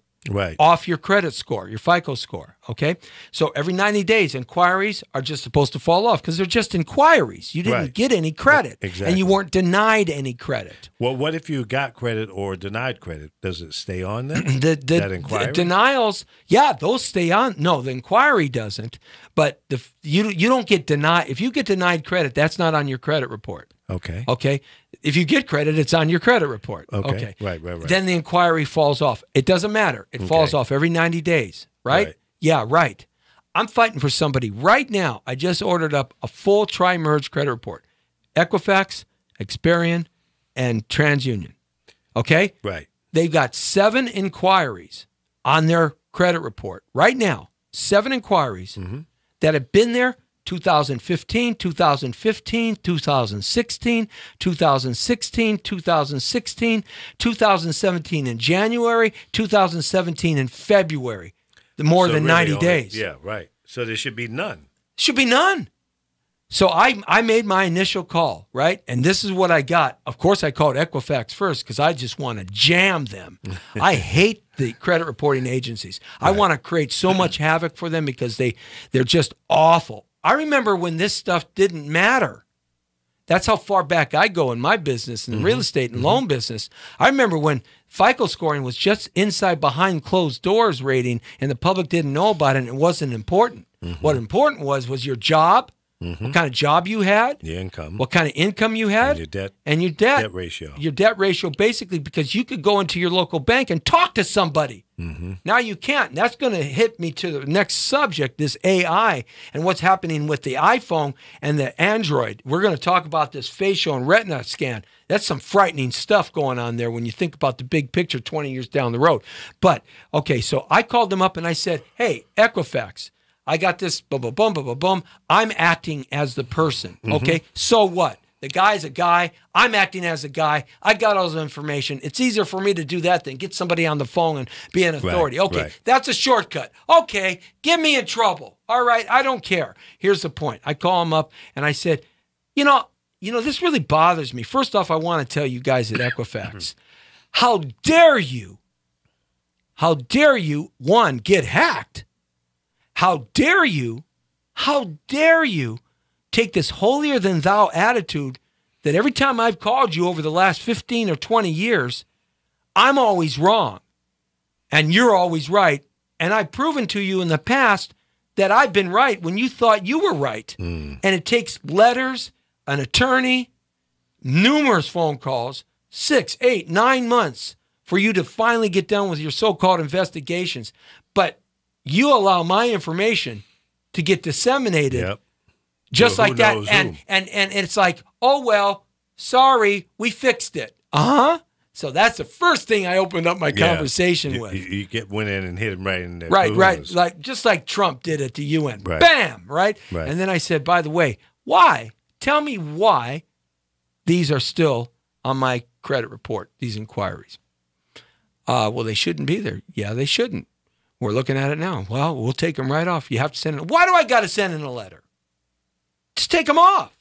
S2: Off your credit score, your FICO score, okay? So every 90 days, inquiries are just supposed to fall off because they're just inquiries. You didn't get any credit, and you weren't denied any credit.
S1: Well, what if you got credit or denied credit? Does it stay on then? That inquiry?
S2: The denials, yeah, those stay on. No, the inquiry doesn't, but you don't get denied. If you get denied credit, that's not on your credit report. Okay. If you get credit, it's on your credit report. Okay.
S1: Right.
S2: Then the inquiry falls off. It doesn't matter. It falls off every 90 days, right? Yeah, right. I'm fighting for somebody right now. I just ordered up a full tri-merge credit report. Equifax, Experian, and TransUnion. Okay?
S1: Right.
S2: They've got 7 inquiries on their credit report right now. 7 inquiries that have been there 2015, 2015, 2016, 2016, 2016, 2017 in January, 2017 in February. More than 90 days.
S1: Yeah, right. So there should be none.
S2: Should be none. So I made my initial call, right? And this is what I got. Of course, I called Equifax first because I just want to jam them. I hate the credit reporting agencies. I want to create so much havoc for them because they're just awful. I remember when this stuff didn't matter. That's how far back I go in my business, in the real estate and loan business. I remember when FICO scoring was just inside behind closed doors rating, and the public didn't know about it, and it wasn't important. What important was your job, what kind of job you had,
S1: the income,
S2: what kind of income you had,
S1: and your debt ratio.
S2: Your debt ratio, basically, because you could go into your local bank and talk to somebody. Now you can't. And that's going to hit me to the next subject, this AI and what's happening with the iPhone and the Android. We're going to talk about this facial and retina scan. That's some frightening stuff going on there when you think about the big picture 20 years down the road. But, okay, so I called them up and I said, hey, Equifax, I got this, boom, boom, boom, boom, boom, boom. I'm acting as the person, okay? So what? The guy's a guy. I'm acting as a guy. I got all the information. It's easier for me to do that than get somebody on the phone and be an authority. Okay, that's a shortcut. Okay, get me in trouble. All right, I don't care. Here's the point. I call him up and I said, you know, this really bothers me. First off, I want to tell you guys at Equifax, how dare you, one, get hacked? How dare you take this holier-than-thou attitude that every time I've called you over the last 15 or 20 years, I'm always wrong and you're always right. And I've proven to you in the past that I've been right when you thought you were right. And it takes letters, an attorney, numerous phone calls, 6, 8, 9 months for you to finally get done with your so-called investigations. But you allow my information to get disseminated just like that. And it's like, oh, well, sorry, we fixed it. So that's the first thing I opened up my conversation with.
S1: You went in and hit him right in the
S2: Right. Like, just like Trump did at the UN. Right. Bam, right? And then I said, by the way, why? Tell me why these are still on my credit report, these inquiries. Well, they shouldn't be there. Yeah, they shouldn't. We're looking at it now. Well, we'll take them right off. You have to send it. Why do I got to send in a letter? Just take them off.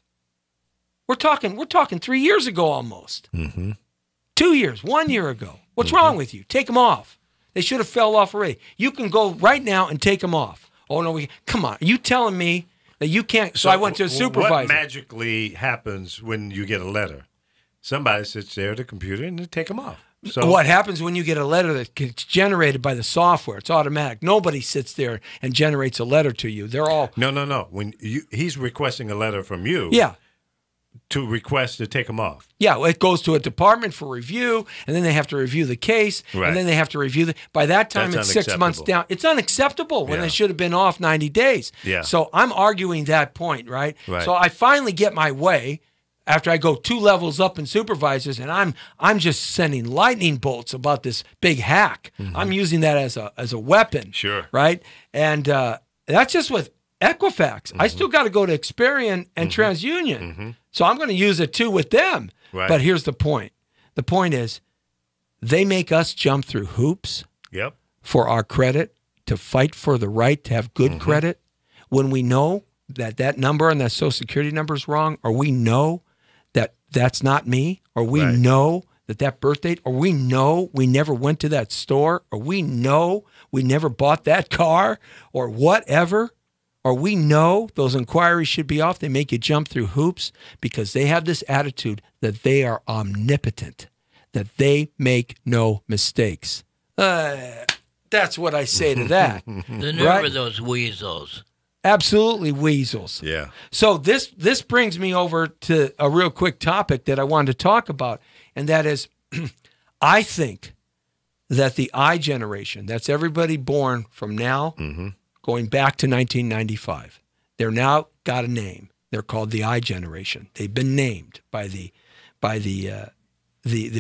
S2: We're talking 3 years ago almost. 2 years, 1 year ago. What's wrong with you? Take them off. They should have fell off already. You can go right now and take them off. Oh, no, come on. Are you telling me that you can't? So I went to a supervisor.
S1: What magically happens when you get a letter? Somebody sits there at the computer and they take them off. So
S2: what happens when you get a letter that gets generated by the software? It's automatic. Nobody sits there and generates a letter to you. They're all
S1: no. When he's requesting a letter from you, to request to take them off.
S2: Yeah, it goes to a department for review, and then they have to review the case, and then they have to review by that time it's 6 months down. It's unacceptable when they should have been off 90 days. Yeah. So I'm arguing that point, right? So I finally get my way. After I go 2 levels up in supervisors, and I'm just sending lightning bolts about this big hack. I'm using that as a weapon.
S1: Sure.
S2: Right? And that's just with Equifax. I still got to go to Experian and TransUnion. So I'm going to use it too with them. Right. But here's the point. The point is they make us jump through hoops for our credit, to fight for the right to have good credit, when we know that number and that Social Security number is wrong, or we know that's not me, or we know that birth date, or we know we never went to that store, or we know we never bought that car, or whatever, or we know those inquiries should be off. They make you jump through hoops because they have this attitude that they are omnipotent, that they make no mistakes. That's what I say to that.
S3: The nerve of those weasels.
S2: Absolutely weasels.
S1: Yeah.
S2: So this brings me over to a real quick topic that I wanted to talk about, and that is I think that the I generation, that's everybody born from now going back to 1995, they're now got a name. They're called the I generation. They've been named by the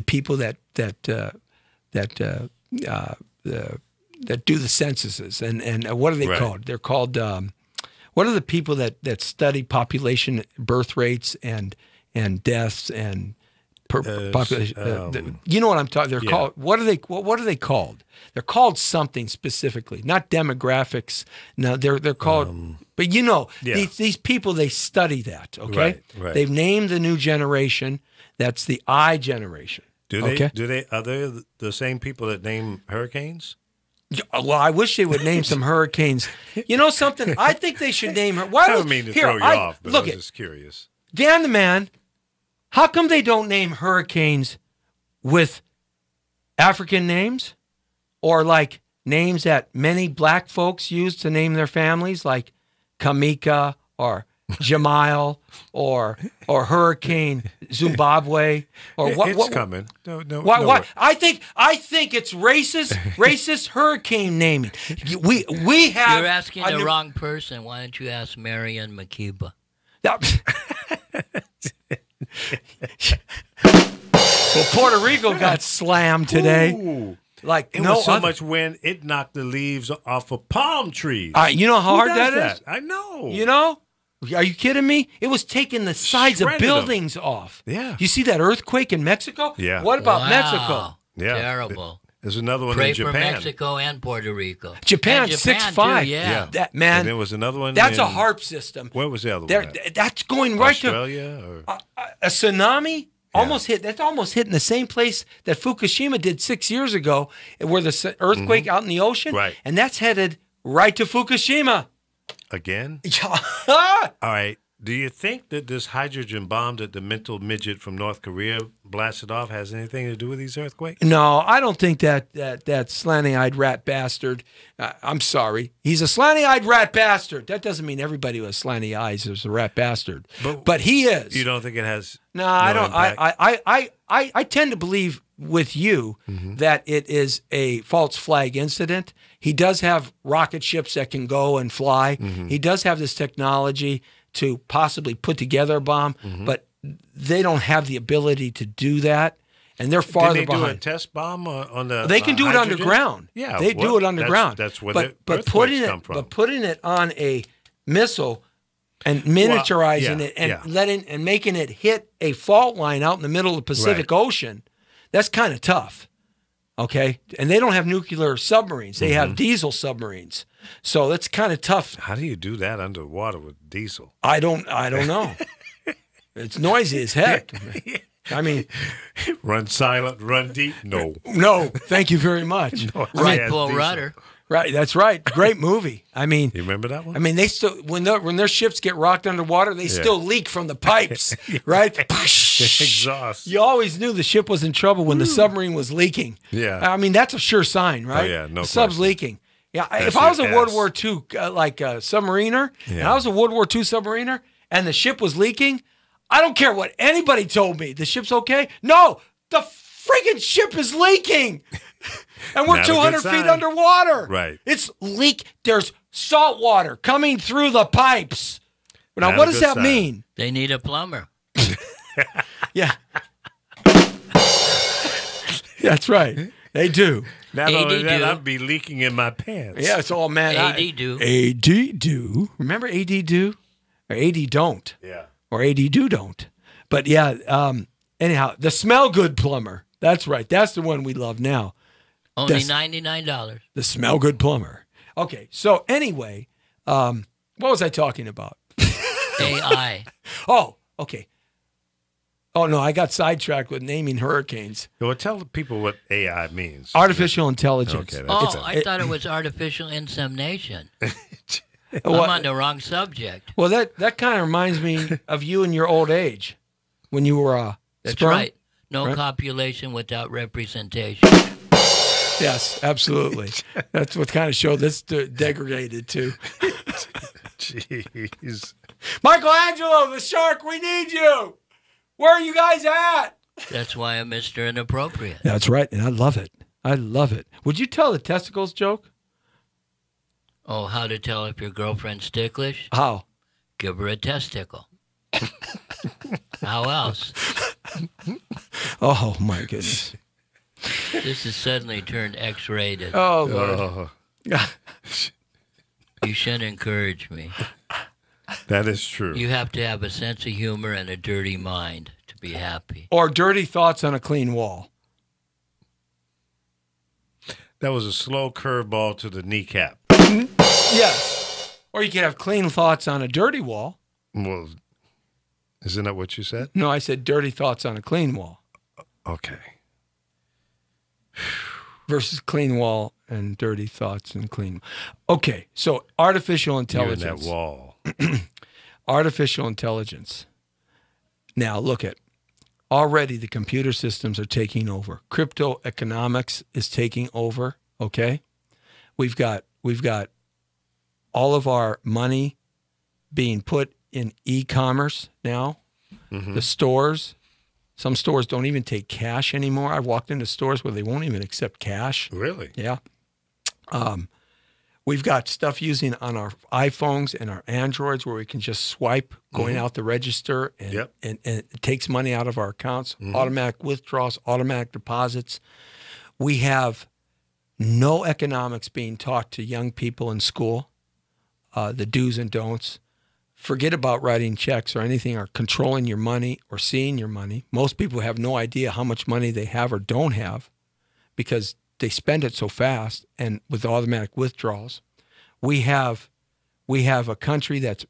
S2: people that do the censuses, and what are they called? They're called what are the people that study population birth rates and deaths and population? You know what I'm talking? They're called. What are they called? They're called something specifically, not demographics. No, they're called. But these people, they study that. Okay,
S1: right.
S2: They've named the new generation. That's the I generation.
S1: Do they? Are they the same people that name hurricanes?
S2: Well, I wish they would name some hurricanes. You know something? I think they should name her.
S1: I don't mean to throw you off, but I was just curious.
S2: Dan the Man, how come they don't name hurricanes with African names, or like names that many black folks use to name their families, like Kamika or Jamal or Hurricane Zimbabwe, or what?
S1: It's coming. No.
S2: What? I think it's racist hurricane naming. We have.
S3: You're asking the wrong person. Why don't you ask Marion Makiba?
S2: Well, Puerto Rico got slammed today.
S1: Ooh. Like it was so much wind, it knocked the leaves off of palm trees.
S2: You know how hard that is?
S1: I know.
S2: You know? Are you kidding me? It was taking the sides of buildings off.
S1: Yeah.
S2: You see that earthquake in Mexico?
S1: Yeah.
S2: What about Mexico?
S1: Yeah.
S3: Terrible.
S1: There's another one
S3: Pray
S1: in Japan.
S3: for Mexico and Puerto Rico.
S2: Japan,
S3: and
S2: 6.5.
S3: too, yeah.
S2: That, man.
S1: And there was another one.
S2: That's a HARP system.
S1: Where was the other one? At?
S2: That's going right
S1: Australia,
S2: to a tsunami. Almost hit. That's almost hitting the same place that Fukushima did 6 years ago, where the earthquake out in the ocean.
S1: Right.
S2: And that's headed right to Fukushima.
S1: Again? All right. Do you think that this hydrogen bomb that the mental midget from North Korea blasted off has anything to do with these earthquakes?
S2: No, I don't think that slanty-eyed rat bastard. I'm sorry, he's a slanty-eyed rat bastard. That doesn't mean everybody with slanty eyes is a rat bastard, but he is.
S1: You don't think it has?
S2: No, I don't.
S1: Impact?
S2: I tend to believe with you that it is a false flag incident. He does have rocket ships that can go and fly. He does have this technology to possibly put together a bomb, but they don't have the ability to do that, and they're farther behind.
S1: Can they do a test bomb on the?
S2: They can do
S1: hydrogen?
S2: it underground.
S1: Yeah,
S2: they do it underground.
S1: That's where
S2: but
S1: the
S2: putting
S1: come from.
S2: But putting it on a missile and miniaturizing it and making it hit a fault line out in the middle of the Pacific Ocean, that's kind of tough. Okay, and they don't have nuclear submarines; they have diesel submarines. So that's kind of tough.
S1: How do you do that underwater with diesel?
S2: I don't know. It's noisy as heck. I mean,
S1: run silent, run deep. No,
S2: thank you very much.
S3: Right, full rudder.
S2: Right, that's right. Great movie. I mean,
S1: you remember that one?
S2: I mean, they still when their ships get rocked underwater, they still leak from the pipes, right?
S1: Exhaust.
S2: You always knew the ship was in trouble when the submarine was leaking.
S1: Yeah,
S2: I mean that's a sure sign, right?
S1: Oh, yeah, no
S2: the sub's
S1: question.
S2: leaking. Yeah, if I was a World War II submariner, and I was a World War II submariner, and the ship was leaking, I don't care what anybody told me. The ship's okay. No, the freaking ship is leaking. And we're 200 feet underwater.
S1: Right.
S2: It's leak. There's salt water coming through the pipes. Now, what does that mean?
S3: They need a plumber.
S2: Yeah. That's right. They do.
S1: Not only that, I'd be leaking in my pants.
S2: Yeah, it's all man.
S3: AD do.
S2: AD do. Remember AD do? Or AD don't.
S1: Yeah.
S2: Or AD do don't. But yeah, anyhow, the smell good plumber. That's right. That's the one we love now.
S3: Only $99.
S2: The smell good plumber. Okay. So anyway, what was I talking about?
S3: AI.
S2: Oh, okay. Oh, no, I got sidetracked with naming hurricanes.
S1: Well, tell the people what AI means.
S2: Artificial intelligence.
S1: Okay,
S3: I thought it was artificial insemination. I'm on the wrong subject.
S2: Well, that kind of reminds me of you in your old age when you were
S3: That's
S2: sperm.
S3: right. No copulation without representation.
S2: Yes, absolutely. That's what kind of show this degraded to.
S1: Jeez.
S2: Michelangelo, the shark, we need you. Where are you guys at?
S3: That's why I'm Mr. Inappropriate.
S2: That's right, and I love it. I love it. Would you tell the testicles joke?
S3: Oh, how to tell if your girlfriend's ticklish?
S2: How?
S3: Give her a testicle. How else?
S2: Oh, my goodness.
S3: This has suddenly turned X-rated.
S2: Oh, Lord.
S3: You shouldn't encourage me.
S1: That is true.
S3: You have to have a sense of humor and a dirty mind to be happy.
S2: Or dirty thoughts on a clean wall.
S1: That was a slow curveball to the kneecap.
S2: Yes. Or you could have clean thoughts on a dirty wall.
S1: Well, isn't that what you said?
S2: No, I said dirty thoughts on a clean wall.
S1: Okay.
S2: Versus clean wall and dirty thoughts and clean. Okay, so artificial intelligence.
S1: You're in that wall.
S2: Artificial intelligence. Now look at already the computer systems are taking over. Crypto economics is taking over. Okay, we've got all of our money being put in e-commerce now. The stores. Some stores don't even take cash anymore. I've walked into stores where they won't even accept cash.
S1: Really?
S2: Yeah. We've got stuff using on our iPhones and our Androids where we can just swipe going out the register and, and it takes money out of our accounts, automatic withdrawals, automatic deposits. We have no economics being taught to young people in school, the do's and don'ts. forget about writing checks or anything or controlling your money or seeing your money. Most people have no idea how much money they have or don't have because they spend it so fast and with automatic withdrawals. We have a country that's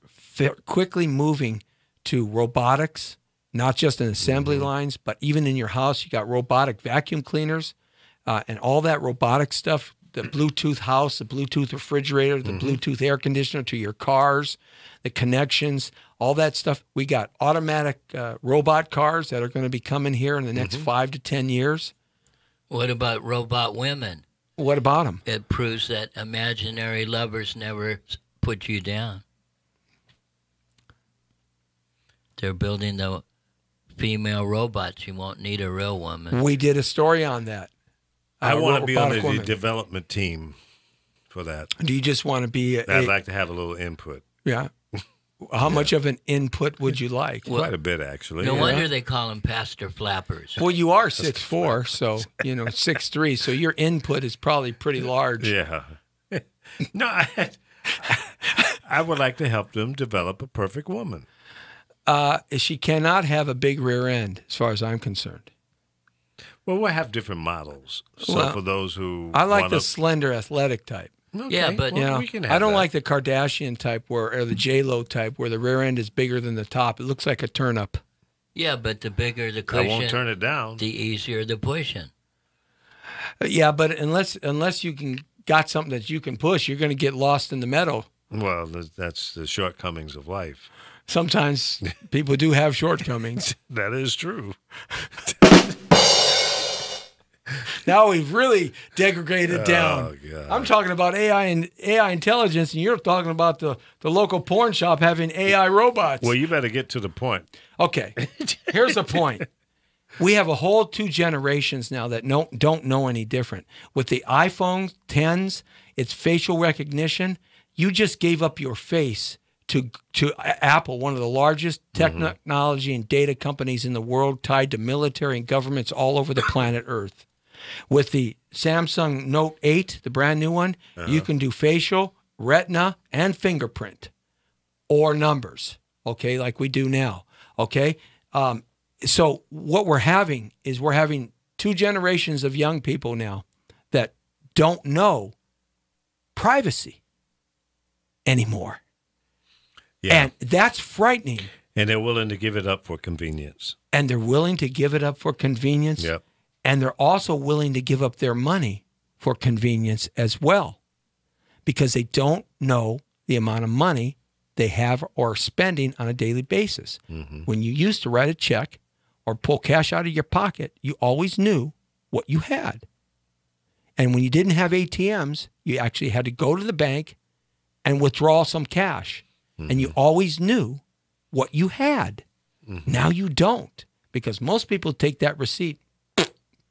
S2: quickly moving to robotics, not just in assembly lines, but even in your house. You got robotic vacuum cleaners and all that robotic stuff, the Bluetooth house, the Bluetooth refrigerator, the Bluetooth air conditioner to your cars, the connections, all that stuff. We got automatic robot cars that are going to be coming here in the next 5 to 10 years.
S3: What about robot women?
S2: What about them?
S3: It proves that imaginary lovers never put you down. They're building the female robots. You won't need a real woman.
S2: We did a story on that.
S1: I want to be on the development team for that.
S2: Do you just want to be
S1: I'd like to have a little input.
S2: Yeah. How much of an input would you like?
S1: Quite a bit, actually.
S3: No wonder they call them pastor flappers.
S2: Well, you are 6'4", so, 6'3", so your input is probably pretty large.
S1: Yeah. No, I would like to help them develop a perfect woman.
S2: She cannot have a big rear end, as far as I'm concerned.
S1: Well, we'll have different models. So for those who
S2: I like the slender, athletic type.
S1: Okay.
S3: Yeah, but
S1: we can have
S2: I don't
S1: that.
S2: like the Kardashian type or the J-Lo type where the rear end is bigger than the top. It looks like a turnip.
S3: Yeah, but the bigger the
S1: I
S3: cushion,
S1: won't turn it down.
S3: the easier the pushing.
S2: Yeah, but unless you can got something that you can push, you're going to get lost in the meadow.
S1: Well, that's the shortcomings of life.
S2: Sometimes people do have shortcomings.
S1: That is true.
S2: Now we've really degraded down.
S1: Oh, God.
S2: I'm talking about AI and AI intelligence, and you're talking about the local porn shop having AI robots.
S1: Well, you better get to the point.
S2: Okay, here's the point. We have a whole 2 generations now that don't know any different. With the iPhone 10s, it's facial recognition. You just gave up your face to Apple, one of the largest technology and data companies in the world, tied to military and governments all over the planet Earth. With the Samsung Note 8, the brand new one, you can do facial, retina, and fingerprint or numbers, okay, like we do now, okay? So what we're having is 2 generations of young people now that don't know privacy anymore.
S1: Yeah.
S2: And that's frightening.
S1: And they're willing to give it up for convenience.
S2: And they're willing to give it up for convenience.
S1: Yep.
S2: And they're also willing to give up their money for convenience as well, because they don't know the amount of money they have or are spending on a daily basis. When you used to write a check or pull cash out of your pocket, you always knew what you had. And when you didn't have ATMs, you actually had to go to the bank and withdraw some cash. And you always knew what you had. Now you don't, because most people take that receipt,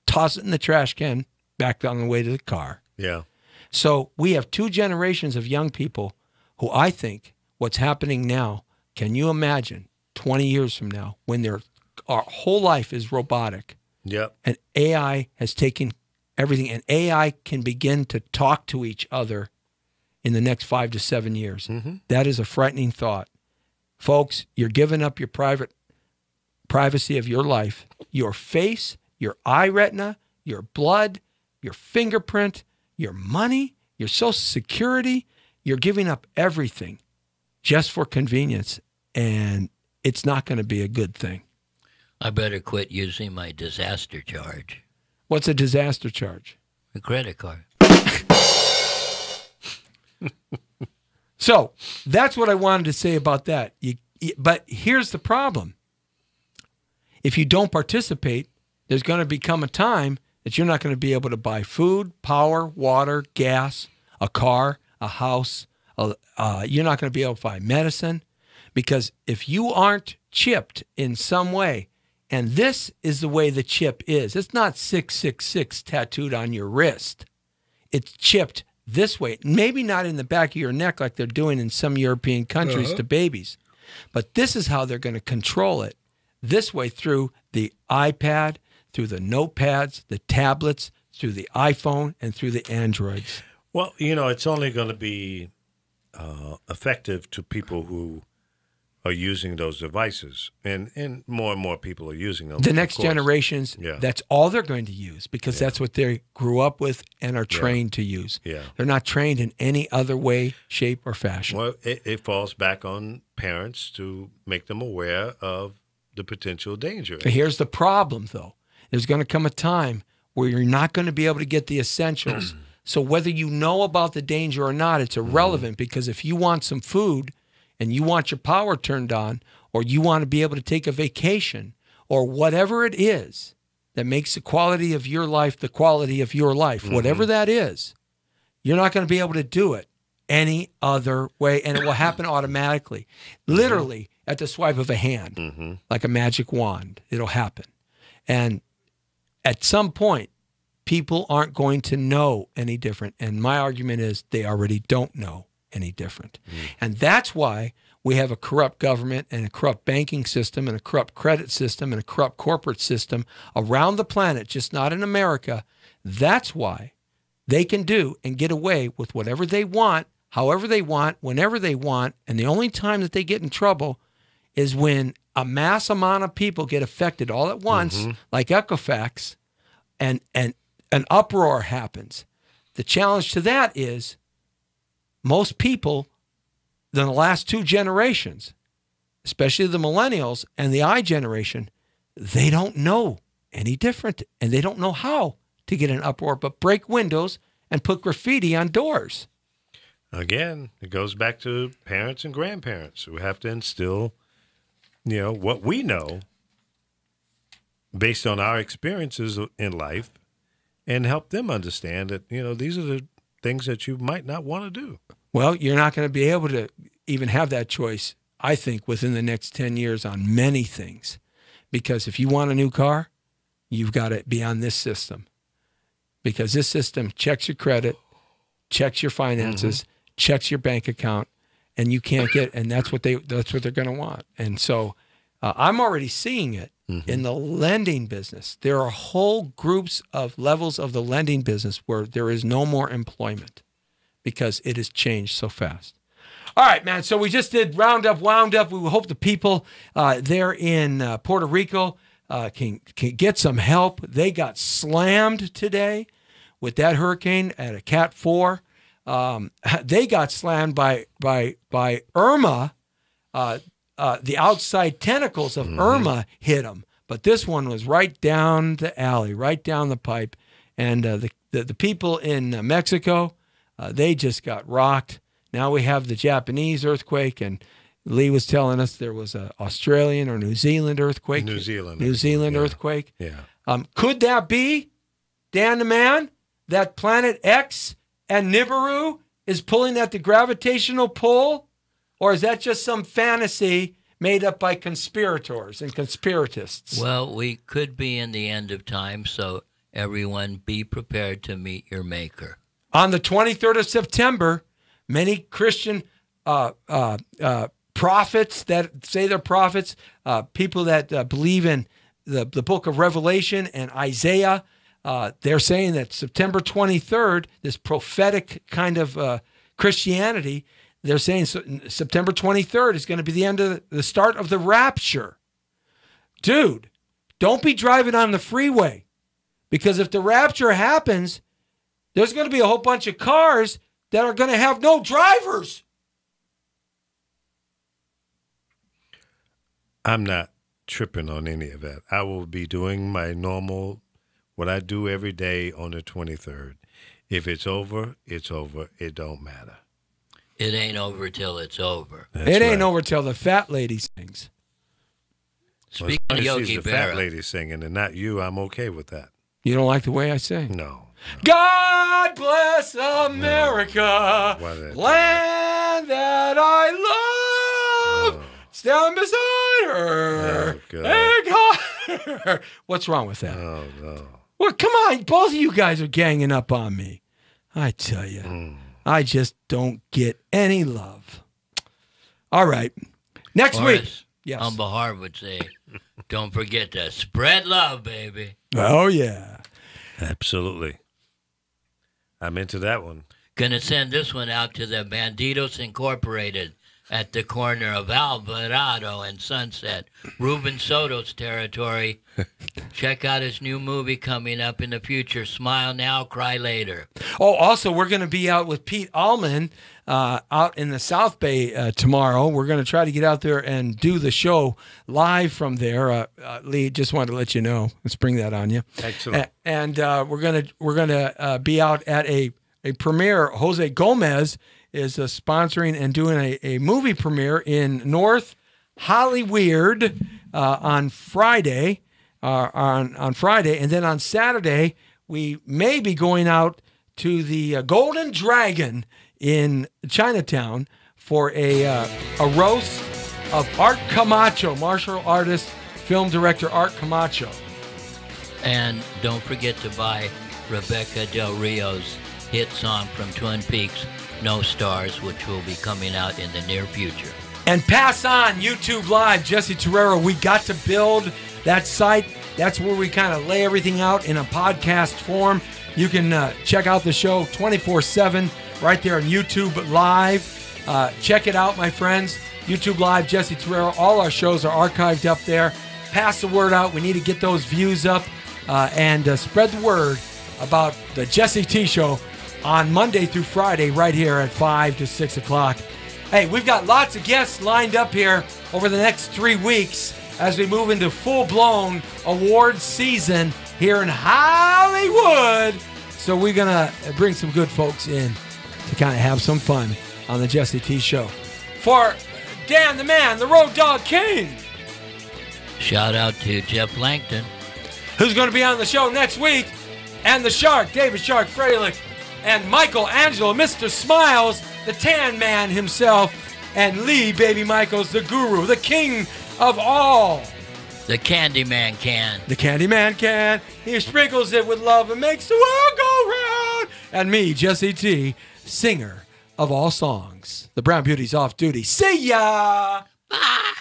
S2: toss it in the trash can, back on the way to the car.
S1: Yeah.
S2: So we have 2 generations of young people who I think what's happening now, can you imagine 20 years from now when our whole life is robotic?
S1: Yep.
S2: And AI has taken everything, and AI can begin to talk to each other in the next 5 to 7 years. That is a frightening thought. Folks, you're giving up your privacy of your life, your face, your eye retina, your blood, your fingerprint, your money, your Social Security. You're giving up everything just for convenience, and it's not going to be a good thing.
S3: I better quit using my disaster charge.
S2: What's a disaster charge?
S3: A credit card.
S2: So that's what I wanted to say about that. But here's the problem. If you don't participate, there's going to become a time that you're not going to be able to buy food, power, water, gas, a car, a house. You're not going to be able to buy medicine, because if you aren't chipped in some way, and this is the way the chip is. It's not 666 tattooed on your wrist. It's chipped this way. Maybe not in the back of your neck like they're doing in some European countries to babies. But this is how they're going to control it. This way, through the iPad, through the notepads, the tablets, through the iPhone, and through the Androids.
S1: Well, it's only going to be effective to people who are using those devices, and more people are using them.
S2: The next generations, that's all they're going to use because that's what they grew up with and are trained to use.
S1: Yeah.
S2: They're not trained in any other way, shape, or fashion.
S1: Well, it falls back on parents to make them aware of the potential danger.
S2: Here's the problem, though. There's going to come a time where you're not going to be able to get the essentials. So whether you know about the danger or not, it's irrelevant because if you want some food and you want your power turned on, or you want to be able to take a vacation, or whatever it is that makes the quality of your life the quality of your life, whatever that is, you're not going to be able to do it any other way, and it will happen automatically. Literally, at the swipe of a hand, like a magic wand, it'll happen. And at some point, people aren't going to know any different. And my argument is they already don't know any different. And that's why we have a corrupt government and a corrupt banking system and a corrupt credit system and a corrupt corporate system around the planet, just not in America. That's why they can do and get away with whatever they want, however they want, whenever they want. And the only time that they get in trouble is when a mass amount of people get affected all at once, like Equifax, and an uproar happens. The challenge to that is most people in the last two generations, especially the millennials and the I generation, they don't know any different, and they don't know how to get an uproar but break windows and put graffiti on doors.
S1: Again, it goes back to parents and grandparents who have to instill, what we know based on our experiences in life and help them understand that, these are the things that you might not want to do.
S2: Well, you're not going to be able to even have that choice, I think, within the next 10 years on many things. Because if you want a new car, you've got to be on this system. Because this system checks your credit, checks your finances, checks your bank account, and you can't get, and that's what they're going to want. And so I'm already seeing it in the lending business. There are whole groups of levels of the lending business where there is no more employment because it has changed so fast. All right, man. So we just did Roundup, Wound Up. We hope the people there in Puerto Rico can get some help. They got slammed today with that hurricane at a Cat 4. They got slammed by Irma. The outside tentacles of Irma hit them, but this one was right down the alley, right down the pipe. And the people in Mexico, they just got rocked. Now we have the Japanese earthquake, and Lee was telling us there was an Australian or New Zealand earthquake.
S1: New Zealand
S2: earthquake.
S1: Yeah.
S2: Could that be, Dan the Man, that Planet X and Nibiru is pulling at the gravitational pull? Or is that just some fantasy made up by conspirators and conspiratists?
S3: Well, we could be in the end of time, so everyone be prepared to meet your maker.
S2: On the 23rd of September, many Christian prophets that say they're prophets, people that believe in the book of Revelation and Isaiah, they're saying that September 23rd, this prophetic kind of Christianity, they're saying September 23rd is going to be the end of the start of the rapture. Dude, don't be driving on the freeway, because if the rapture happens, there's going to be a whole bunch of cars that are going to have no drivers.
S1: I'm not tripping on any of that. I will be doing my normal, what I do every day on the 23rd. If it's over, it's over. It don't matter.
S3: It ain't over till it's over.
S2: It ain't over till the fat lady sings.
S3: Speaking of Yogi
S1: the
S3: Berra,
S1: fat lady singing and not you, I'm okay with that.
S2: You don't like the way I sing?
S1: No.
S2: God bless America, land that I love. Stand beside her. Oh, God. What's wrong with that?
S1: Oh, no.
S2: Well, come on. Both of you guys are ganging up on me. I tell you. I just don't get any love. All right. Next week. Yes.
S3: Bahar would say, don't forget to spread love, baby.
S2: Oh, yeah.
S1: Absolutely. I'm into that one.
S3: Gonna send this one out to the Bandidos Incorporated. at the corner of Alvarado and Sunset, Ruben Soto's territory. Check out his new movie coming up in the future, Smile Now, Cry Later.
S2: Oh, also, we're going to be out with Pete Allman out in the South Bay tomorrow. We're going to try to get out there and do the show live from there. Lee, just wanted to let you know. Let's bring that on you.
S1: Excellent.
S2: And we're gonna be out at a premiere. Jose Gomez is sponsoring and doing a movie premiere in North Hollyweird on Friday. On Friday, and then on Saturday we may be going out to the Golden Dragon in Chinatown for a roast of Art Camacho, martial artist, film director Art Camacho.
S3: And don't forget to buy Rebecca Del Rio's hit song from Twin Peaks, No Stars, which will be coming out in the near future.
S2: And pass on YouTube Live, Jesse Torrero. We got to build that site. That's where we kind of lay everything out in a podcast form. You can check out the show 24/7 right there on YouTube Live. Check it out, my friends. YouTube Live, Jesse Torrero. All our shows are archived up there. Pass the word out. We need to get those views up and spread the word about the Jesse T Show on Monday through Friday right here at 5 to 6 o'clock. Hey, we've got lots of guests lined up here over the next 3 weeks as we move into full-blown award season here in Hollywood. So we're going to bring some good folks in to kind of have some fun on the Jesse T Show. For Dan the Man, the Road Dog King.
S3: Shout out to Jeff Langton,
S2: who's going to be on the show next week, and the Shark, David Shark Freilich, and Michael Angelo, Mr. Smiles, the Tan Man himself, and Lee Baby Michaels, the guru, the king of all.
S3: the Candyman can.
S2: The Candyman can. He sprinkles it with love and makes the world go round. And me, Jesse T, singer of all songs. The Brown Beauty's off duty. See ya!
S3: Bye.